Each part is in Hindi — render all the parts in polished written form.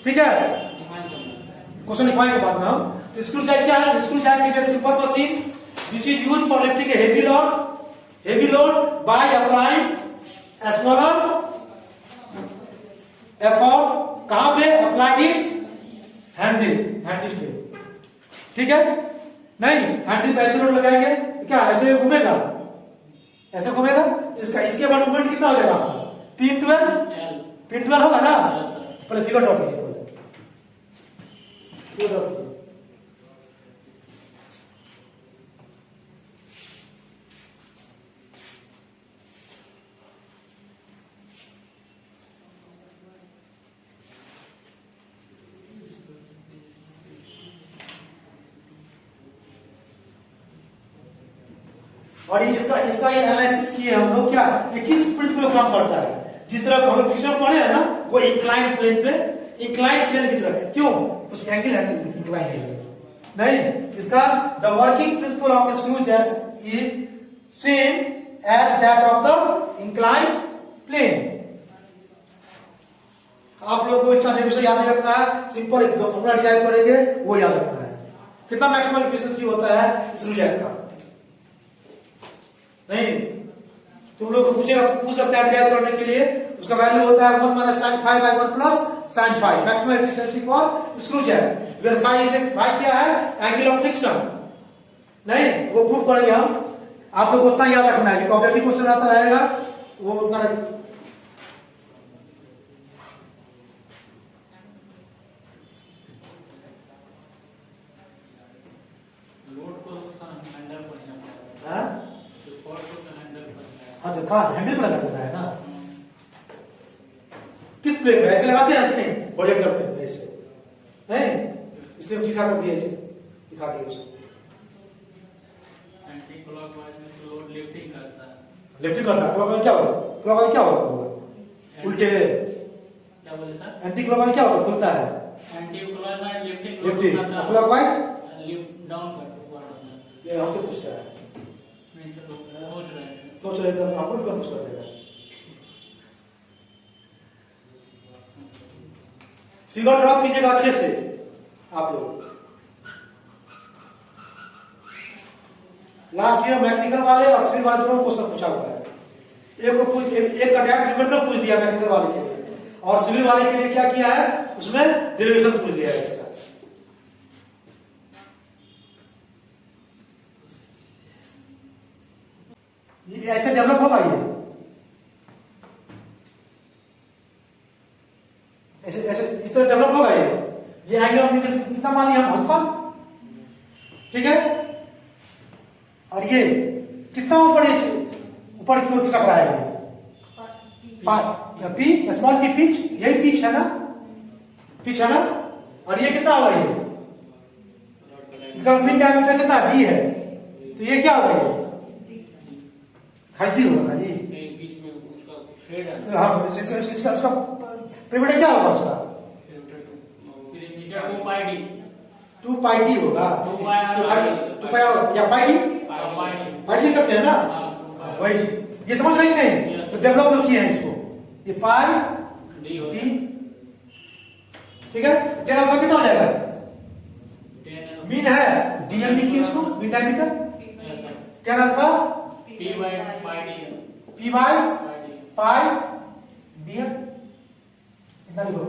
ठीक है, क्वेश्चन लिखवाएंगे बाद में हम। तो स्क्रू जैक क्या है? Screw jack is a simple machine which is used for lifting a heavy load by applying smaller effort. कहां पे अप्लाई इट? हैंडल पे, ठीक है। नहीं, हैंडल पे ऐसे लोड लगाएंगे क्या ऐसे घूमेगा? ऐसे घूमेगा। इसके बाद मूवमेंट कितना हो जाएगा आपका? P12 होगा ना? पहले फिगर ड्रॉ कीजिए, और इसका ये एनालिसिस किए हम लोग क्या, ये किस प्रिंसिपल काम करता है। जिस तरह हम लोग पिक्चर पढ़े हैं ना, वो इंक्लाइंड प्लेन पे, इंक्लाइंड प्लेन की तरह। क्यों? कुछ एंगल है इंक्लाइंड एंगल नहीं। इसका the working principle of screw jack is same as that of the inclined plane. आप लोगों को इसका नेम से याद नहीं रखना है, सिंपल एक फॉर्मूला डिराइव करेंगे वो याद रखना है। कितना मैक्सिमम एफिशिएंसी होता है स्क्रू जैक का? नहीं, तुम लोग को पूछ सकते हैं डिराइव करने के लिए। उसका वैल्यू होता है 1 - sin 5 / 1 + sin 5 maximum efficiency for screw jack. Where phi क्या है? Angle of friction. नहीं, वो प्रूव करेंगे हम। आप लोग को उतना याद रखना है कि कॉम्पिटिटिव क्वेश्चन आता रहेगा वो उतना। हाँ तो कहा हैंडल पर लगा देना है ना। किस प्लेन पे ऐसे लगाते हैं कि नहीं? प्रोजेक्टर प्लेन पे ऐसे नहीं, इसलिए दिखा कर दिया, ऐसे दिखा दिया उसको। एंटी क्लॉकवाइज में लोड लिफ्टिंग करता है। क्लॉकवाइज क्या होगा? क्लॉकवाइज क्या होगा? उल्टे। क्या बोले सर? एंटी क्लॉकवाइज क्या होगा? खुलता है। Anti clockwise lifting clockwise lift down करता है। ये हमसे पूछता है, नहीं सर, सोच रहे थे आपको भी कुछ कर देगा। फिगर ड्रॉ कीजिएगा अच्छे से आप लोग। लास्ट ईयर मैकेनिकल वाले और सिविल वाले दोनों क्वेश्चन पूछा हुआ है। एक का डैम डिपेंडर पूछ दिया मैकेनिकल वाले के लिए, और सिविल वाले के लिए क्या किया है उसमें डेरिवेशन पूछ दिया है इसका। ये ऐसे डेवलप होगा, ये ऐसे ऐसे इस तरह डेवलप होगा। ये एंगल कितना मान लिया हम? अल्फा, ठीक है। और ये कितना ऊपर की ओर खिसक रहा है? पी स्मॉल पी पिच, यही पिच है ना? पिच है ना? और ये कितना होगा? ये इसका मीन डायमीटर कितना? डी है। तो ये क्या होगा? ये खाली होगा ना जी, बीच में उसका थ्रेड है। हाँ, इसका पिरामिड क्या होगा? उसका पिरामिड 2πd होगा। 2π या पाई डी सकते हैं ना? वही ये समझ रहे हैं। तो डेवलप लोग किए हैं इसको, ये पाई डी, ठीक है। टेन अल्फा कितना हो जाएगा? मीन है डीएम लिखिए इसको, mean diameter. Tan alpha P/πd DM इतना लिखो।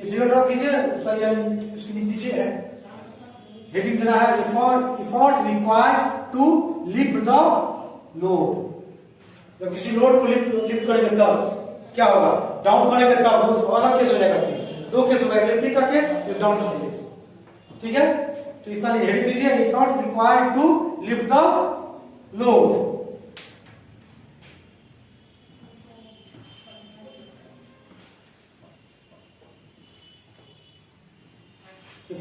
फिगर ड्रॉ कीजिए, उसके नीचे है हेडिंग देना है effort required to lift the load. जब किसी लोड को लिफ्ट करेंगे तब क्या होगा? डाउन करेंगे तब वो अलग केस हो जाएगा। दो केस होगा, लिफ्टिंग का केस, एक डाउन का केस, ठीक है। तो इतना हेडिंग दीजिए effort required to lift the load.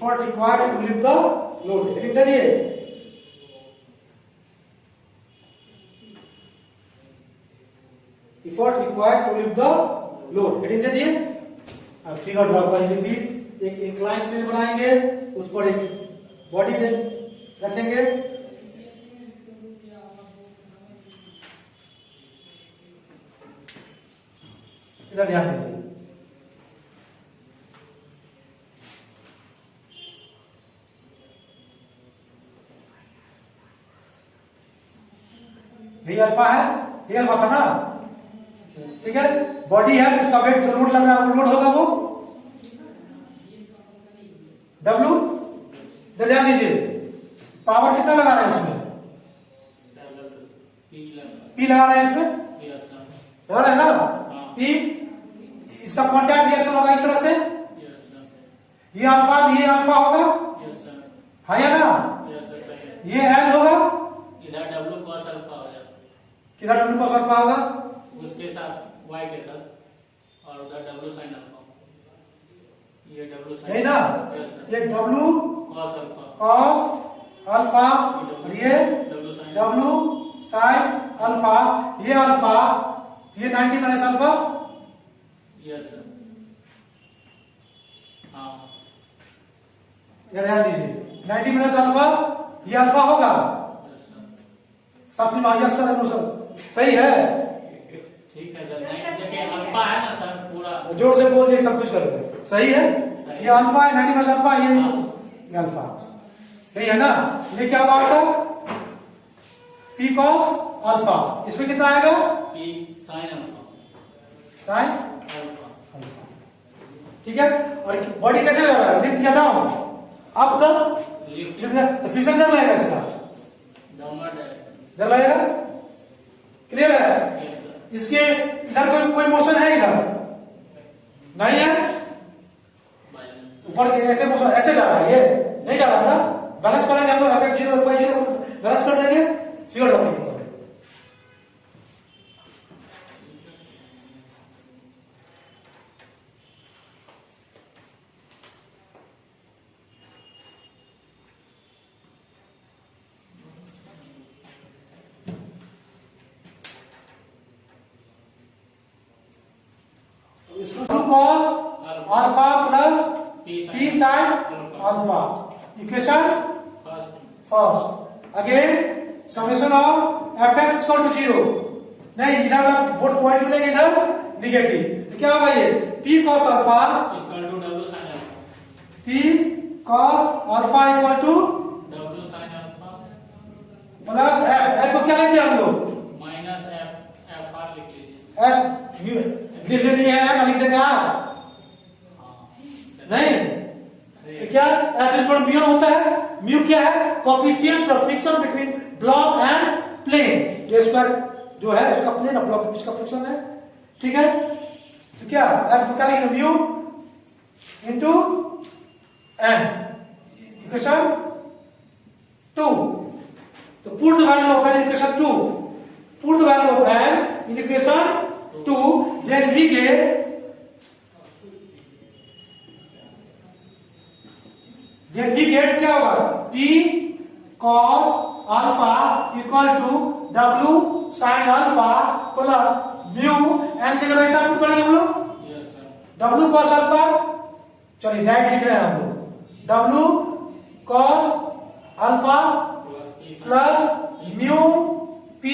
effort required to lift the load. Heading दे दिए। effort required to lift the load, heading दे दिए। अब फिगर ड्रॉ करेंगे, फिर एक इंक्लाइन प्लेन बनाएंगे, उस पर एक बॉडी रखेंगे, इधर ध्यान दीजिए। ये अल्फा है, ये अल्फा था ना, ठीक है। बॉडी है, उसका वेट जो लोड लग रहा है वो लोड होगा, वो डब्ल्यू। ध्यान दीजिए, पावर कितना लगा रहे हैं इसमें, पी लगा रहे हैं इसमें, लगा रहे हैं ना, पी। इसका कॉन्टैक्ट रिएक्शन होगा इस तरह से, ये अल्फा होगा, है या ना, ये एन होगा, इधर डब्ल्यू कॉस अल्फा हो जाएगा, किधर डब्ल्यू कॉस अल्फा होगा, उसके साथ वाई के साथ, और उधर डब्ल्यू साइन अल्फा, ये डब्ल्यू साइन, है ना, ये डब्ल्यू कॉस अल्फा और ये डब्ल्यू साइन अल्फा, ये अल्फा, ये 90 माइनस अल्फा, यस सर, हाँ, ध्यान दीजिए, 90 माइनस अल्फा, ये अल्फा होगा, सबसे यस सर, नो सर, सही है, ठीक है सर। देखिए अल्फा है ना सर, पूरा जोर से बोल दिए, कंफ्यूज कर रहे, सही है, ये अल्फा है, 90 माइनस अल्फा, ये अल्फा, सही है ना। ये क्या होगा आपका, पी कॉस अल्फा, इसमें कितना आएगा, P sine alpha, sine alpha, ठीक है। और बॉडी कैसे हो रहा है, लिफ्ट या डाउन, अप द लिफ्ट, तो फिसल जल लगेगा इसका, डाउनवर्ड डायरेक्शन, जल लगेगा, क्लियर है। यस सर, इसके इधर कोई मोशन है, इधर नहीं है, ऊपर ऐसे मोशन, ऐसे जा रहा है, ये नहीं जा रहा ना, बैलेंस करेंगे हम लोग, एफ जीरो बैलेंस कर देंगे, फिगर रखेंगे। इसको cos alpha plus P sine alpha, equation first. Again summation of F X equal to 0, नहीं इधर बोथ पॉइंट मिलेंगे, इधर निगेटिव, तो क्या होगा ये, P cos alpha equal to W sine alpha, P cos alpha equal to W sine alpha plus F को क्या लेते हैं हम लोग, माइनस एफ आर लिख लीजिए, एफ लिख देनी है, एफ लिख देंगे आप, नहीं तो क्या एफ इक्वल टू म्यू होता है, म्यू क्या है, coefficient of friction between block and plane, ये स्क्वायर जो है उसका प्लेन और ब्लॉक के बीच का फ्रिक्शन है, ठीक है। तो क्या एफ को क्या लिखेंगे, म्यू इनटू एन, इक्वेशन 2, तो put the value of N in equation 2, put the value of N in equation 2, then we get क्या होगा, P cos alpha equal to W sin alpha plus mu N की जगह क्या पुट करेंगे हम लोग, yes sir, W cos alpha, चलिए डायरेक्ट लिख रहे हैं हम लोग, W cos alpha plus mu P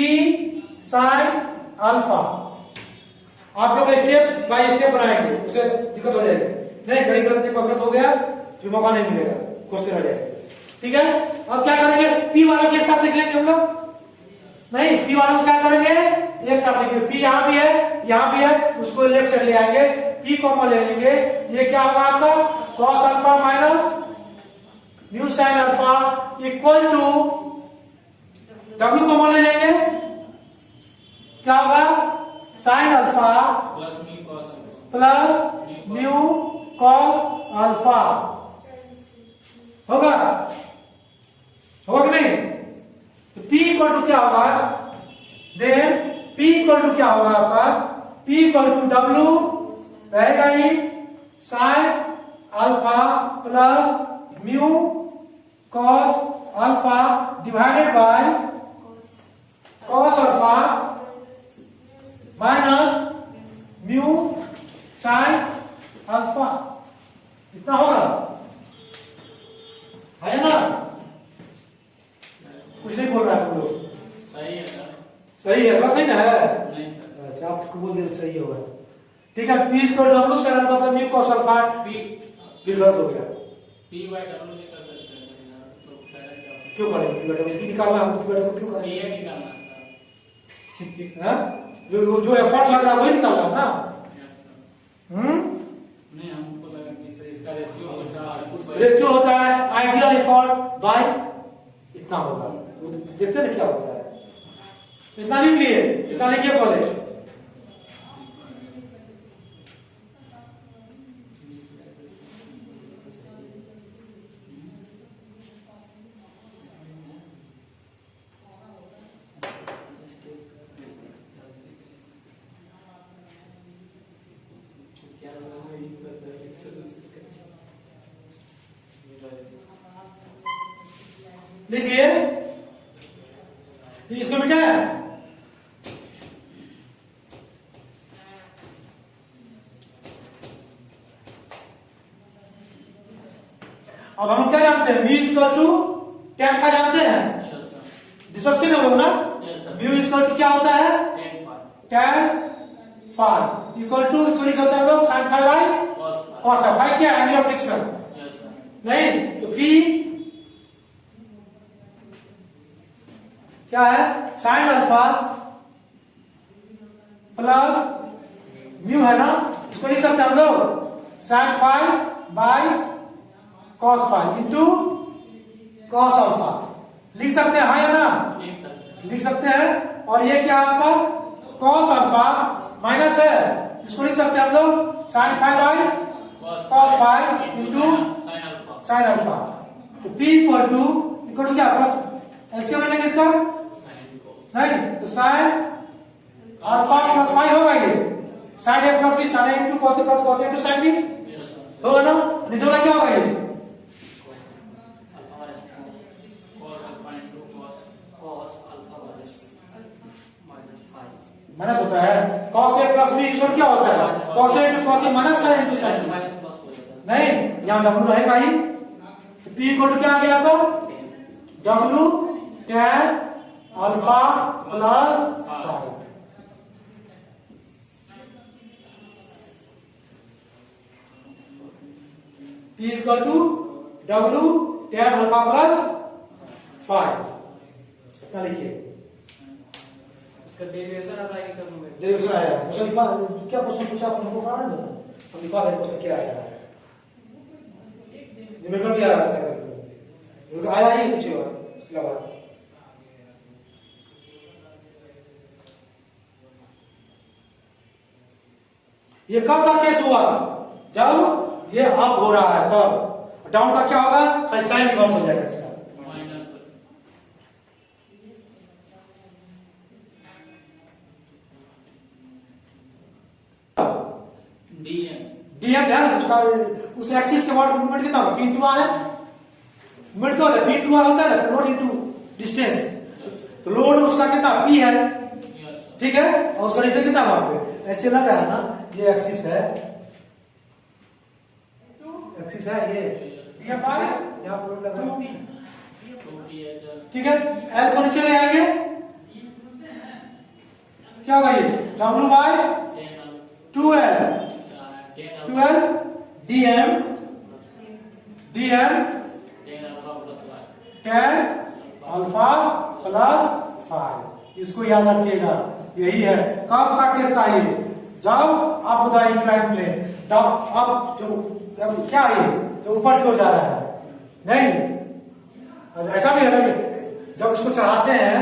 sin alpha. आप लोग स्टेप बाय स्टेप बनाएंगे, उससे दिक्कत हो जाएगी, नहीं कहीं गलत हो गया फिर मौका नहीं मिलेगा, क्वेश्चन हो जाएगा, ठीक है। अब क्या करेंगे, पी वाले के साथ लिख लेंगे हम लोग, नहीं पी वाले को क्या करेंगे, एक साथ लिखेंगे, पी यहाँ भी है, यहाँ भी है, उसको लेफ्ट साइड ले आएंगे, पी कॉमन ले लेंगे, ये क्या होगा आपका, cos alpha minus mu sine alpha equal to W common ले लेंगे, क्या होगा, sine alpha plus mu cos alpha, होगा होगा कि नहीं। तो P इक्वल टू क्या होगा, देन P इक्वल टू क्या होगा आपका, P इक्वल टू W रहेगा ही sine alpha plus mu cos alpha divided by cos alpha minus mu sine alpha, इतना होगा, है ना? कुछ नहीं बोल रहा है तुम लोग? सही है सर। सही है, गलत नहीं ना है? नहीं सर। अच्छा, आपको बोल दे सही होगा। ठीक है, P square W sine alpha का म्यू कॉस अल्फा पी फिर गलत हो गया। पी बाय डब्ल्यू नहीं कर सकते हैं तो फायदा क्या होगा? क्यों करेंगे? पी डब्ल्यू निकालना है, पी डब्ल्यू क्यों पी करेंगे? है निकालना है सर। हाँ? जो एफर्ट लग रहा है वही निकालना है ना? Yes sir. नहीं, हमको लगा कि सर इसका रेशियो होता है, रेशियो होता है आइडियल एफर्ट बाय इतना होगा। वो देखते ना क्या होता है। इतना लिख लिए, इतना लिखिए पहले। लिखिए, इसको बेटा अब हम क्या जानते हैं? Mu equal to tan phi जानते हैं, यस सर। डिस्कस किए हम लोग ना? Yes sir. Mu equal to क्या होता है? tan फाई इक्वल टू इसको लिख सकते हैं हम लोग sin phi by cos phi. Phi क्या है? Angle of friction. Yes sir. नहीं तो p क्या है? sin अल्फा प्लस म्यू है ना, इसको लिख सकते हैं हम लोग sin phi by cos phi into cos alpha. लिख सकते हैं, हाँ या ना? लिख सकते हैं। और ये क्या आपका cos अल्फा माइनस है, इसको लिख सकते हैं हम लोग sin phi by cos phi into sin alpha. तो p इक्वल टू क्या? प्लस एलसीएम लेंगे इसका, नहीं तो sin अल्फा प्लस फाई होगा ये, sin a plus B sin a into cos a plus cos a into sin b होगा ना? निचला क्या होगा ये? माइनस होता है। cos a plus b equal क्या होता है? cos a into cos a minus sin into sin b। नहीं, यहाँ w रहेगा ही। तो p इक्वल टू क्या आ गया आपका? w tan alpha plus phi. p equal to w tan alpha plus phi. क्या लिखिए? इसका डेरिवेशन आता है कि सब में डेरिवेशन आया। क्वेश्चन लिखा, क्या क्वेश्चन पूछा आपने? हमको कहा ना, हम लिखा रहे क्वेश्चन क्या आया है। न्यूमेरिकल क्या आता है? आया ही पूछे उसके बाद ये कब का केस हुआ? जब ये अप हो रहा है तब। डाउन का क्या होगा? कल साइन रिवर्स हो जाएगा इसका। डीएम ध्यान उसका, उस एक्सिस के बाद मूवमेंट कितना होगा? p2r है। मूवमेंट क्या होता है? p2r होता है ना, लोड इनटू डिस्टेंस। तो लोड उसका कितना p है, ठीक है, और उसका डिस्टेंस कितना वहां पे? ऐसे लग रहा है ना, ये एक्सिस है, एक्सिस है ये, डीएम बाय यहां पर लग रहा है 2p, ठीक है। l को नीचे ले आएंगे, क्या होगा ये? w by 2l dm tan alpha plus phi. इसको याद रखिएगा, यही है। कब का केस था ये? जब अप द इंक्लाइन प्लेन, जब अब जो क्या ये तो ऊपर की ओर जा रहा है, नहीं ऐसा भी है ना, जब इसको चढ़ाते हैं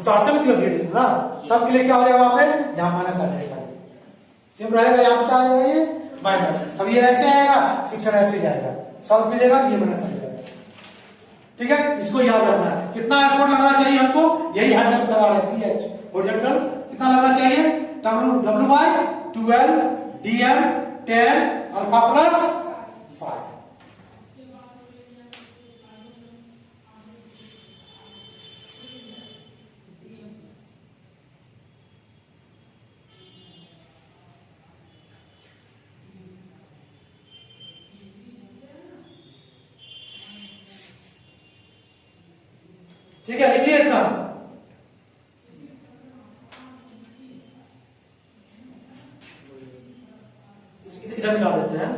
उतारते भी क्यों धीरे ना, तब के लिए क्या हो जाएगा वहां पे? यहाँ माइनस आ जाएगा, सेम रहेगा। यहाँ पे आएगा ये माइनस, अब ये ऐसे आएगा, फ्रिक्शन ऐसे जाएगा, सॉल्व कीजिएगा ये माइनस आ जाएगा, ठीक है। इसको याद रखना है। कितना एफर्ट लगना चाहिए हमको? यही हंड्रेड लगा रहे हैं, pH होरिजेंटल कितना लगना चाहिए? w by 12 dm tan alpha plus phi. ठीक है, लिखिए इतना। इधर मिला देते हैं।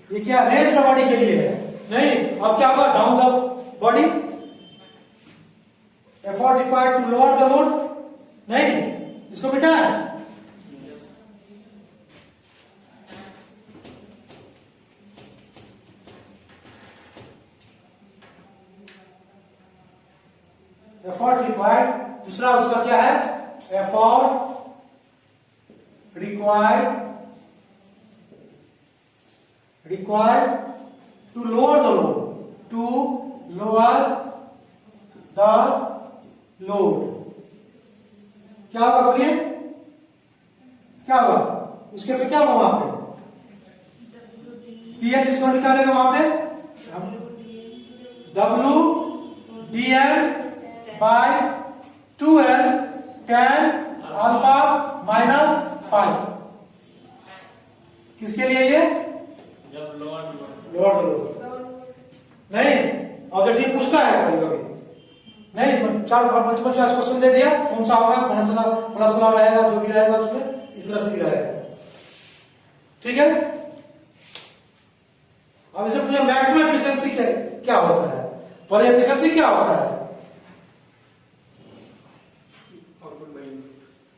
ये क्या रेस्ट बॉडी के लिए है? नहीं, अब क्या होगा? Down the body, effort required to lower the load. नहीं, इसको बेटा एफर्ट रिक्वायर्ड, दूसरा उसका क्या है? Effort required to lower the load, to lower the load. क्या होगा बोलिए? क्या होगा? उसके पे क्या होगा वहां पे? पीएच इसको निकालेगा वहां पे, W D M by 2L tan alpha minus 5। किसके लिए ये? जब लोअर लोअर लोड। नहीं, ऑब्जेक्टिव पूछता है कभी कभी। नहीं, चार मल्टीपल चॉइस क्वेश्चन दे दिया, कौन सा होगा? प्लस वाला रहेगा, जो भी रहेगा उसमें इस तरह से ही रहेगा। ठीक है, अब इसे पूछे मैक्सिमम एफिशिएंसी क्या होता है? पहले एफिशिएंसी क्या होता है?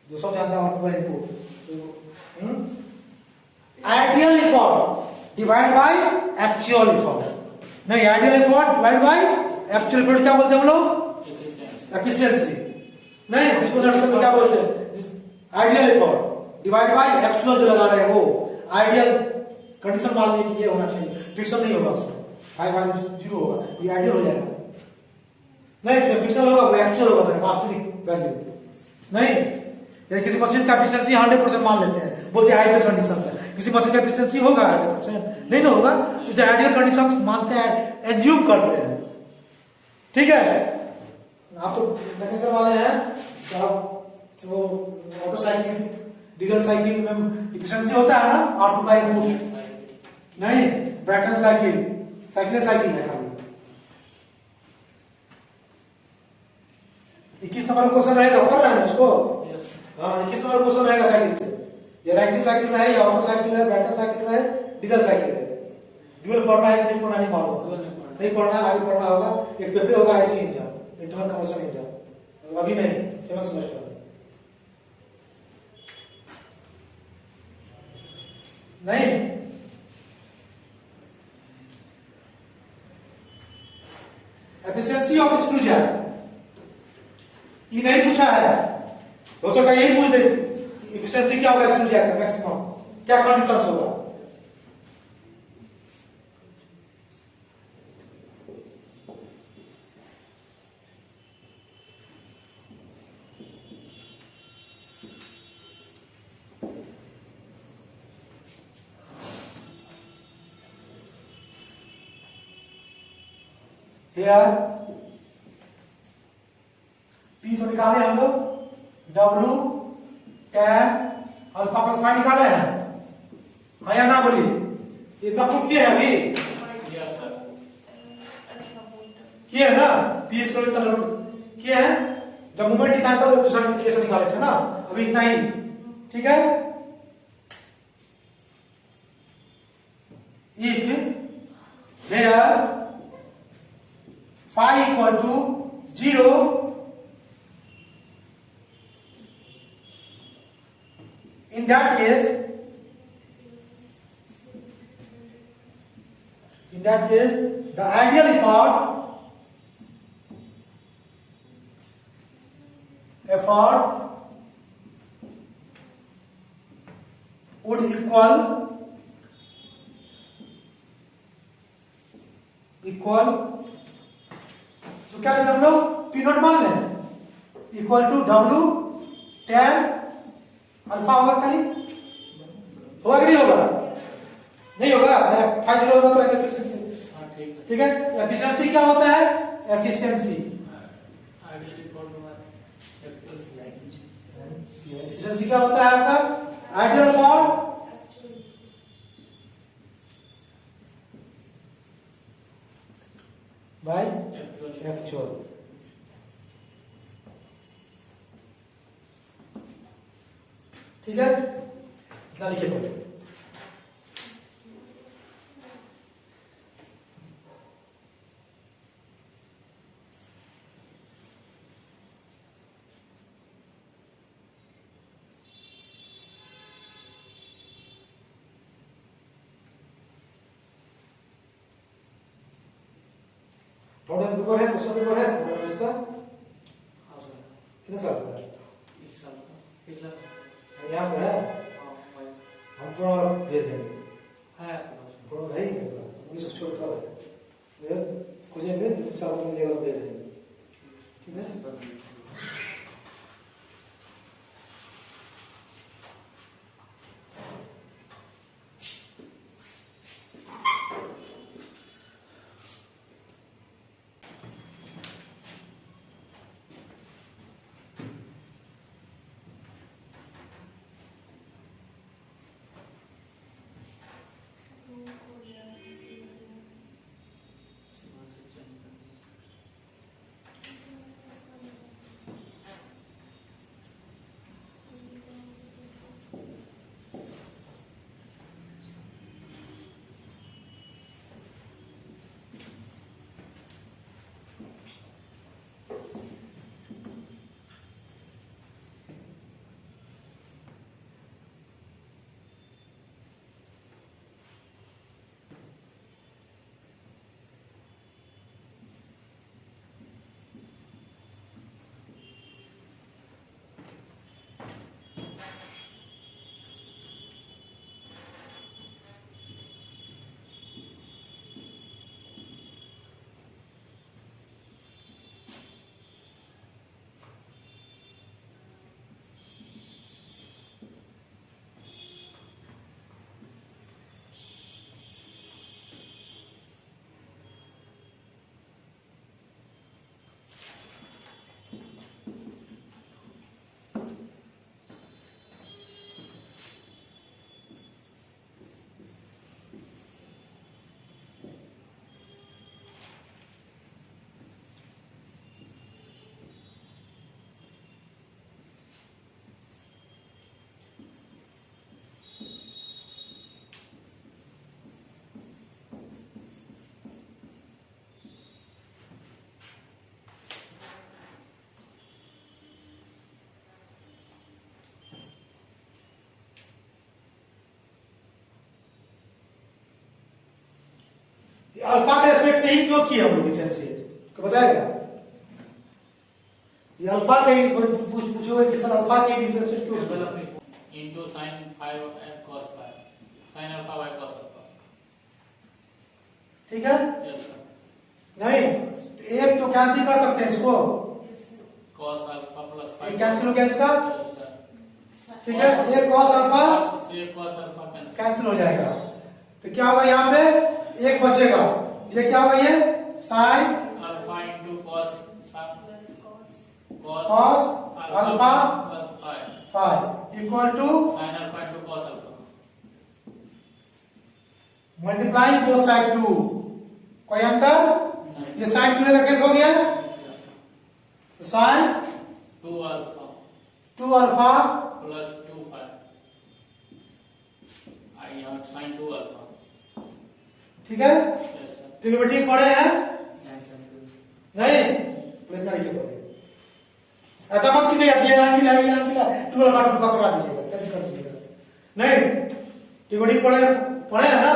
जो सब जानते हैं, output by input. Ideal effort divide by actual effort. नहीं, ideal effort divide by actual effort क्या बोलते हैं हम लोग? एफिशिएंसी। नहीं, इसको दरअसल क्या बोलते हैं? Ideal effort divide by actual जो लगा रहे हैं वो आइडियल कंडीशन मान ली कि ये होना चाहिए, फिक्शन नहीं होगा उसमें, 5 वैल्यू 0 होगा, ये आइडियल हो जाएगा। नहीं, इसमें फिक्शन होगा, वो एक्चुअल होगा, मेरा वास्तविक वैल्यू। नहीं, किसी मशीन का एफिशिएंसी 100% मान लेते हैं, बोलते हैं आइडियल कंडीशन है। किसी मशीन का एफिशिएंसी होगा 100%, नहीं ना होगा, उसे आइडियल कंडीशन मानते हैं, एज्यूम करते हैं। ठीक है, आप तो मैकेनिकल वाले हैं, तो ऑटो साइकिल, डीजल साइकिल में एफिशिएंसी होता है ना, आउटपुट बाय इनपुट। नहीं, ब्रैटन साइकिल है खाली। 21 नंबर क्वेश्चन रहेगा, पढ़ रहे हैं उसको? हाँ, 21 नंबर क्वेश्चन रहेगा साइकिल से। ये रैंकिंग साइकिल में है, या ऑटो साइकिल है, ब्रैटन साइकिल है, डीजल साइकिल है। ड्यूल पढ़ना है कि नहीं पढ़ना नहीं मालूम, नहीं पढ़ना, आगे पढ़ना होगा। एक पेपर होगा ऐसी एग्जाम, इंटरनल कमीशन एग्जाम, अभी नहीं, 7th सेमेस्टर में। नहीं, एफिशिएंसी ऑफ एक्सक्लूजन ये नहीं पूछा है दोस्तों, का यही पूछ दे एफिशिएंसी क्या होगा एक्सक्लूजन का, मैक्सिमम क्या कंडीशंस होगा? Here P तो निकाले हम लोग, W tan अल्फा प्लस 5 निकाले हैं, हाँ या ना बोलिए? इतना प्रूफ किए हैं अभी? किए है ना? P इसको इतना किए हैं। जब मूवमेंट निकाला था तो दूसरा इंटीग्रेशन निकाले थे ना, अभी इतना ही। ठीक है, if here phi equal to 0, in that case the ideal effort would equal तो क्या लिखते हम लोग? P नॉट मान लें, equal to W tan alpha होगा, खाली होगा कि नहीं होगा? नहीं होगा, 5 0 होगा तो एफिशिएंसी। ठीक है, एफिशिएंसी क्या होता है? एफिशिएंसी एफिशिएंसी क्या होता है आपका? Ideal for by actual. ठीक है, इतना लिखिए पहले। थोड़ा पेपर है, क्वेश्चन पेपर है थोड़ा इसका हाँ सर। कितने साल का है? इस साल का पिछला साल। यहाँ पे है, हाँ भाई हम थोड़ा भेज देंगे, है आपके पास? थोड़ा है ही है, 1914 साल है, खोजेंगे तो साल में मिलेगा, भेज देंगे। ठीक है, अल्फा के रेस्पेक्ट में ही क्यों किया हम लोग डिफरेंशिएट, तो बताएगा? ये अल्फा के ही पूछोगे कि सर अल्फा के ही डिफरेंशिएट क्यों किया? Into sin 5 cos 5 sin alpha by cos alpha. ठीक है, यस सर। नहीं तो एक तो कैंसिल कर सकते हैं इसको, cos अल्फा प्लस 5 कैंसिल हो गया इसका। Yes sir. ठीक है, एक cos अल्फा ये cos अल्फा कैंसिल हो जाएगा, तो क्या होगा यहाँ पे एक बचेगा, ये क्या होगा, ये sine alpha into cos cos alpha plus 5 equal to sin alpha into cos alpha. Multiplying both side two, कोई अंतर? ये साइन 2 का केस हो गया, तो साइन 2 अल्फा 2 अल्फा प्लस 2 5 आई यहाँ sin 2 अल्फा। ठीक है, यस सर। तीनों ठीक पढ़े हैं? नहीं, इतना ही पढ़े। ऐसा मत कीजिएगा कि ये 2 अल्फा 2 करा दीजिएगा, कैसे कर दीजिएगा? नहीं, तीनों ठीक पढ़े हैं ना?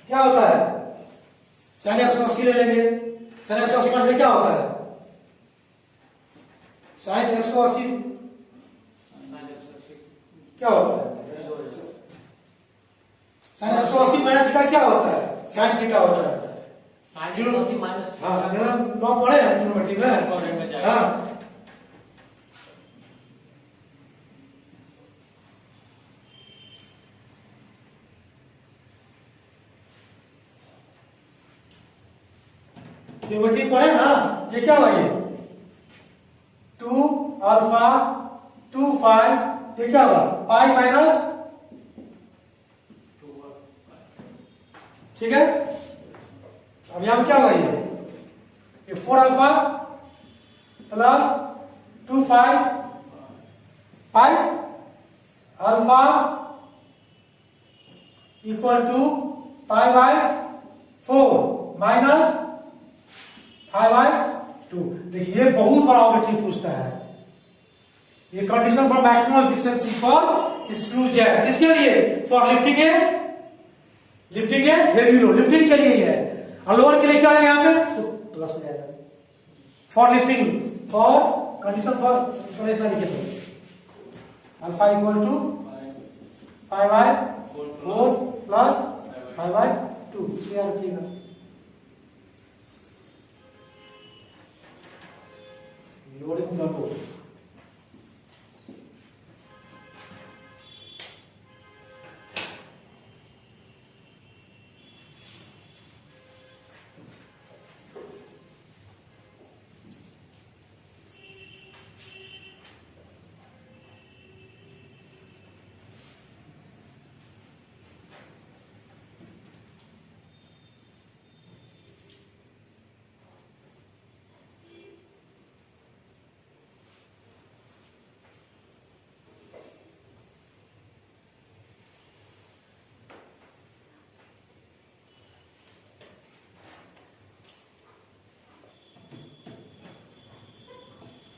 क्या होता है? sin 180 ले लेंगे, sin 180 मतलब क्या होता है? sin 180 क्या होता है? sin 180 माइनस थीटा क्या होता है? sin थीटा होता है। sin 180 माइनस हाँ, नौ पढ़े हैं तीनों, ठीक है? हाँ, तीनों ठीक पढ़े ना? ये क्या हुआ, ये 2 अल्फा 2 फाइव, ये क्या होगा पाई माइनस, ठीक है। अब यहां पर क्या होगा ये 4 alpha plus 2 five pi alpha equal to pi by 4 minus 5/2। देखिए ये बहुत बड़ा ऑब्जेक्टिव पूछता है, ये condition for maximum efficiency for screw jack, किसके लिए, फॉर लिफ्टिंग है हेवी लोड, लिफ्टिंग के लिए ही है, और लोअर के लिए क्या है यहाँ पे तो प्लस हो जाएगा, for lifting, for condition for इतना लिखे तो अल्फा इक्वल टू 5/4 प्लस 5/2, इसलिए रखिएगा। लोडिंग द लोड,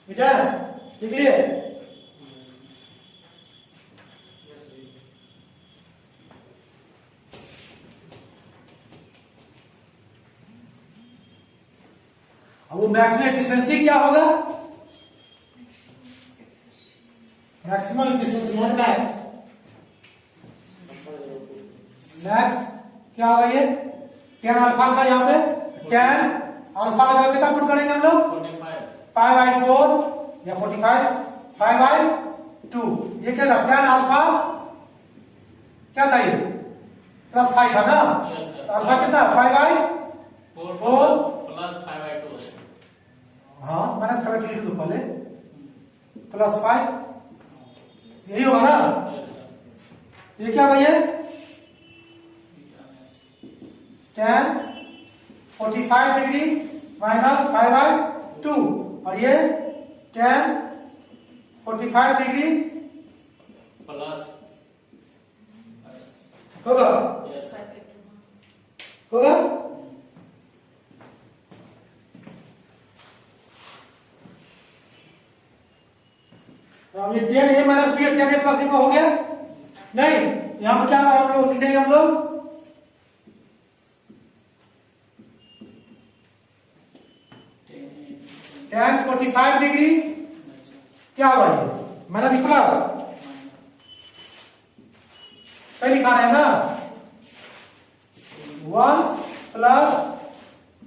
बेटा लिख लिए, अब वो मैक्सिमम एफिशिएंसी क्या होगा, मैक्सिमम एफिशिएंसी है मैक्स, मैक्स क्या होगा ये tan अल्फा का, यहाँ पे tan अल्फा का कितना पुट करेंगे हम लोग 5/4 या 45 5/2, ये क्या था tan अल्फा क्या था ये +5 था ना, तो अल्फा कितना 5/4 प्लस 5/2 है, हाँ -5/2 लिख दो पहले, +5, यही होगा ना, ये क्या भैया tan 45 डिग्री माइनस 5/2, और ये tan 45 डिग्री प्लस होगा, होगा। अब ये tan a minus b tan a plus b हो गया, नहीं यहां पर क्या हम लोग लिखेंगे, हम लोग tan 45 डिग्री क्या हुआ ये माइनस प्लस, सही लिखा है ना, 1 plus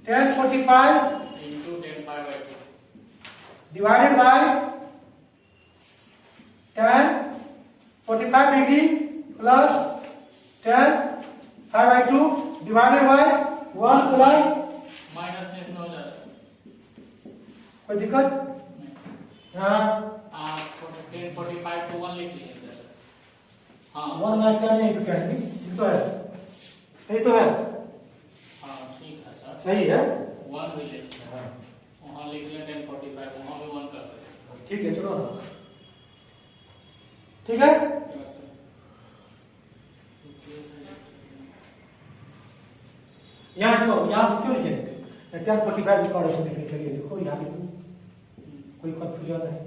tan 45 into tan 5/2 divided bye tan 45 degree plus tan 5/2 divided bye 1 plus, minus में हो जाता है, कोई दिक्कत, हाँ आप tan 45 को 1 लिख लीजिए सर, हाँ 1 ना क्या नहीं क्या नहीं, ठीक तो है, सही तो है, हाँ ठीक है सर, सही है, 1 भी लिख सकते हैं, वहाँ लिख लिया tan 45, वहाँ भी 1 कर सकते हैं, ठीक है चलो ना, ठीक है। यहाँ क्यों लिखे tan 45 रिकॉर्ड लिखने के लिए लिखो, यहाँ लिखो, कोई कंफ्यूजन नहीं,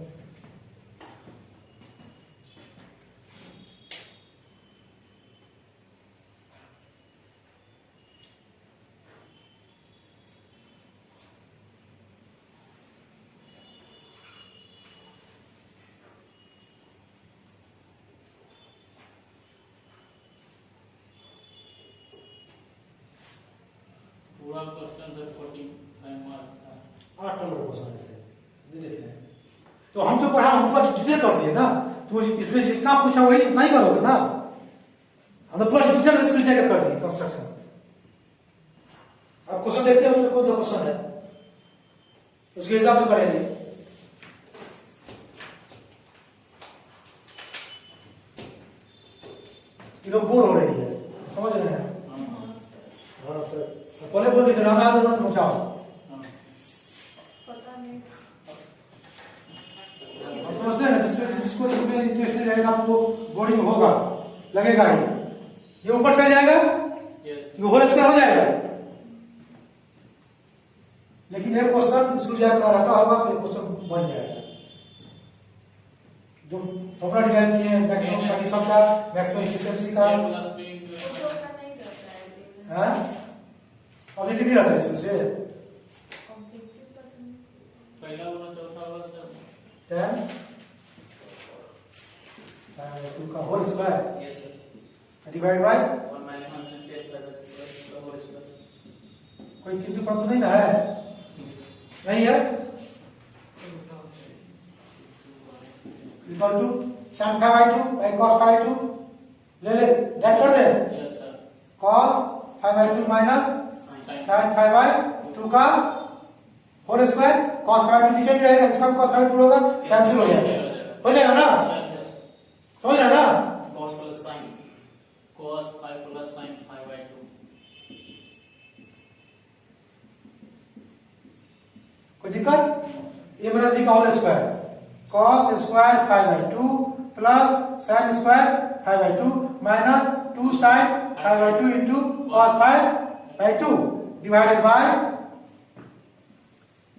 पूरा क्वेश्चन सर 45 मार्क का, 8 नंबर क्वेश्चन है, ये देख रहे हैं, तो हम जो पढ़ा हमको डिटेल कर दिए ना, तो इसमें जितना पूछा वही उतना ही करोगे ना, हमने पूरा डिटेल इसको जगह कर दी कंस्ट्रक्शन। अब क्वेश्चन देखते हैं उसमें कौन सा क्वेश्चन है, उसके हिसाब से करेंगे। कि लोग बोर हो रही है, समझ रहे हैं? हाँ सर, पहले बोल दीजिए राधा तो बचाओ। आप समझते हैं ना, जिसको इसमें इंटरेस्ट नहीं रहेगा तो वो बोरिंग होगा, लगेगा ही। ये ऊपर चल जाएगा, ये होल स्क्वायर हो जाएगा। लेकिन एक क्वेश्चन स्कूल जाकर रखा होगा तो एक क्वेश्चन बन जाएगा। जो फॉर्मूला डिराइव किए हैं मैक्सिमम कंडीशन का, मैक्सिमम एफिशिएंसी का, हाँ ऑब्जेक्टिव नहीं रहता है इसमें से। पहला वाला चौथा वाला सर 10 2 का whole square yes sir divide by 1 minus 10 का होल स्क्वायर। कोई किंतु परंतु नहीं ना है, नहीं है। Equal to sin 5/2 by cos 5/2 ले डेट कर दे। Yes sir cos 5/2 minus sin 5/2 का होल स्क्वायर। cos 5/2 नीचे भी रहेगा, इसका cos 5/2 होगा, कैंसिल हो जाएगा ना, समझ रहे ना? cos plus sin cos 5 plus sin 5/2। कोई दिक्कत? ये मेरा बी का whole square cos square 5/2 plus sin square 5/2 minus 2 sin 5/2 into cos 5/2 divided by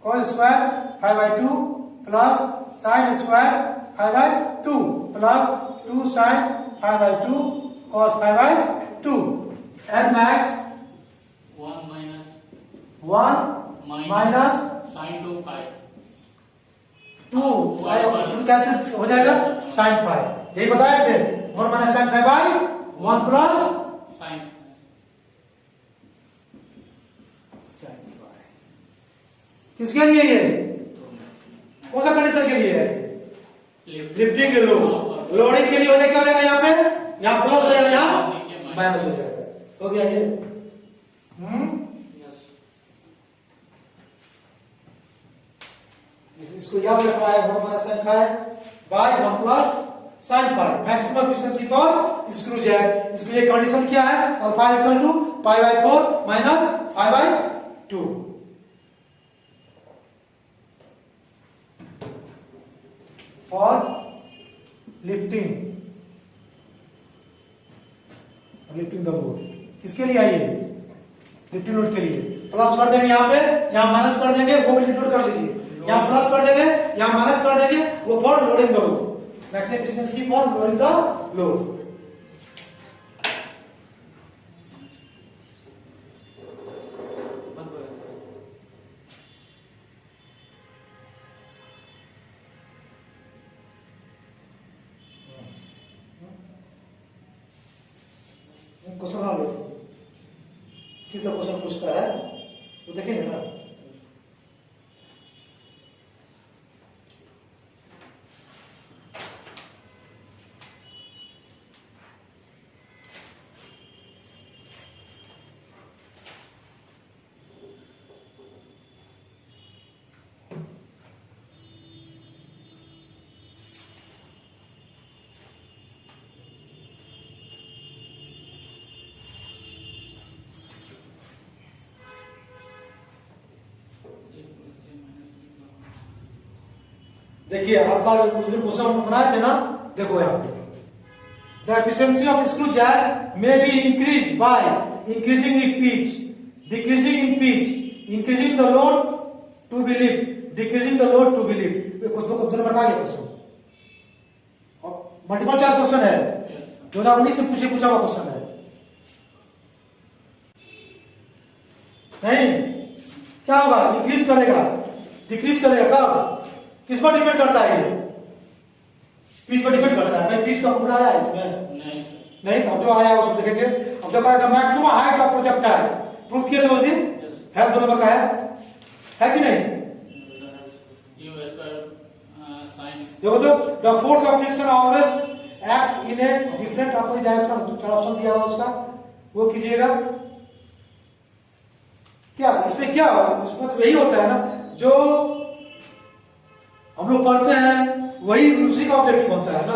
cos square 5/2 plus sin square 5/2 plus 2 sin 5/2 cos 5/2 and max 1 minus sin 2 5 2 cancel हो जाएगा sin 5। यही बताए थे 1 minus sin 5 by 1 plus sin किसके लिए ये कौन सा कंडीशन के लिए है? लिफ्टिंग के लोड, लोडिंग के लिए हो जाएगा, क्या हो जाएगा यहाँ पे, यहाँ प्लस हो जाएगा, यहाँ माइनस हो जाएगा। हो गया ये। इसको याद रखना है 1 minus sin 5 by 1 plus sin 5 maximum efficiency for screw jack. इसलिए कंडीशन क्या है, alpha equal to pi by 4 minus 5/2 for lifting the load. किसके लिए आई है? लिफ्टिंग लोड के लिए। प्लस कर देंगे यहाँ पे, यहाँ माइनस कर देंगे, वो भी नोट कर लीजिए। यहाँ प्लस कर देंगे, यहाँ माइनस कर देंगे, वो for loading the load, maximum efficiency for loading the load. Question आ लो, किस क्वेश्चन पूछता है वो देखेंगे ना। देखिए आपका क्वेश्चन बनाए थे ना, देखो यहाँ पे the efficiency of screw jack may be increase by increasing in pitch, decreasing in pitch, increasing the load to be lift, decreasing the load to be lift. कुछ तो कुछ बता गया क्वेश्चन, मल्टीपल चॉइस क्वेश्चन है, 2019 से पूछा हुआ क्वेश्चन है। नहीं क्या होगा, इंक्रीज करेगा, डिक्रीज करेगा, कब, किस पर डिपेंड करता है ये? पिच पर डिपेंड करता है। कहीं पिच का फॉर्मूला आया इसमें? नहीं अब जो आया उसको देखेंगे। अब जो कहा maximum height of projectile proof किए थे उस दिन, है 2 नंबर का है कि नहीं? देखो तो the force of friction always acts in a different opposite direction, option दिया हुआ उसका वो कीजिएगा। क्या इसमें क्या इसमें तो यही होता है ना, जो हम लोग पढ़ते हैं वही उसी का ऑब्जेक्टिव होता है ना।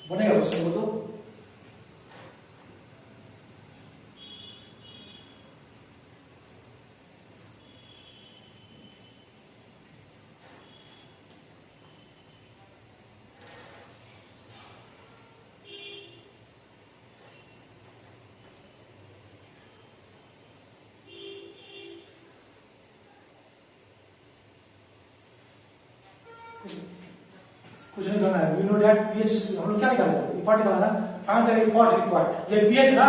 बनेगा क्वेश्चन वो तो। कुछ नहीं करना है। वी नो दैट पीएच, हम लोग क्या निकाले थे? इफॉर्ट निकालना ना, फाइंड द इफॉर्ट रिक्वायर्ड। ये पीएच ना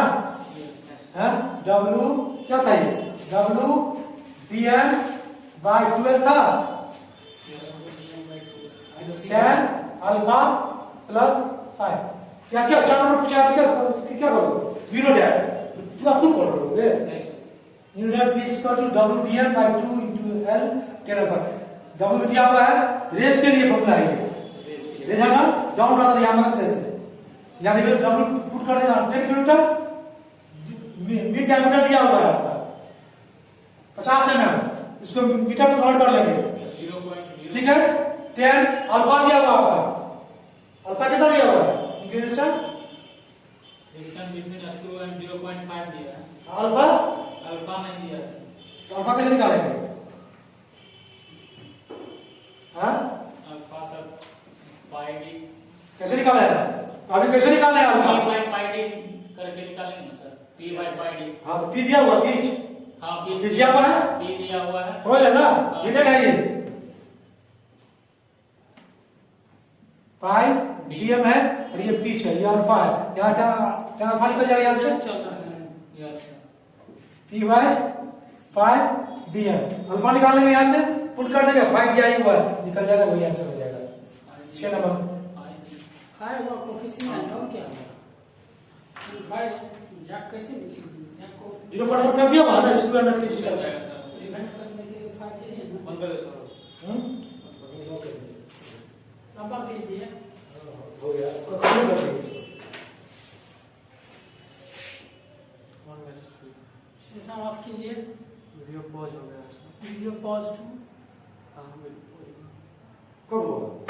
है, डब्ल्यू क्या था ये? डब्ल्यू डीएन बाय 12 था, 10 अल्फा प्लस 5। क्या क्या 4 नंबर पूछा है, क्या करोगे? वी नो दैट तू आप खुद पढ़ोगे। We know that PH is equal to W DN by 2 into L 10 alpha. W दिया हुआ है, रेस के लिए फॉर्मूला है ये। रेस है ना, डाउन वाला यहां रखते थे, यहां देखो डब्ल्यू पुट कर देना 10 किलोमीटर, मिड डायमीटर दिया हुआ है आपका 50 mm, इसको मीटर में कन्वर्ट कर लेंगे, ठीक है। 10 अल्फा दिया हुआ आपका, अल्फा कितना दिया हुआ है? इंक्लिनेशन बिटवीन S2 and 0.5 दिया है। अल्फा अल्फा नहीं दिया है, तो अल्फा कैसे निकालेंगे? हाँ अल्फा सर पाई डी कैसे निकाले है? अभी कैसे निकालना है alpha? P by pi D करके निकालेंगे ना sir, P by pi D. हाँ तो पी दिया हुआ, पीच हाँ पी दिया हुआ है, पी दिया हुआ है, समझ लेना, डिटेल है ये। पाई डीएम है और ये पीच है, ये अल्फा है। यहाँ क्या क्या अल्फा निकल जाएगा यहाँ से? चल रहा है, yes P by pi DM alpha निकाल लेंगे, यहाँ से पुट कर देंगे, पाई दिया ही हुआ है, निकल जाएगा, वही आंसर हो जाएगा 6 नंबर। हाय वो कोफिशिएंट और क्या है भाई? जैक कैसे लिखेंगे? जैक को 0.1 कर दिया हुआ है ना, इसको अंडर के चल जाएगा सर। डिवाइड करने के लिए 5 चाहिए ना। बंद कर दे सर। ओके अब आप भेज दिए। हो गया, और खत्म कर देंगे इसको। वन मैसेज शीशा ऑफ कीजिए, वीडियो पॉज हो गया सर। Video pause to. हाँ बिल्कुल। कब होगा?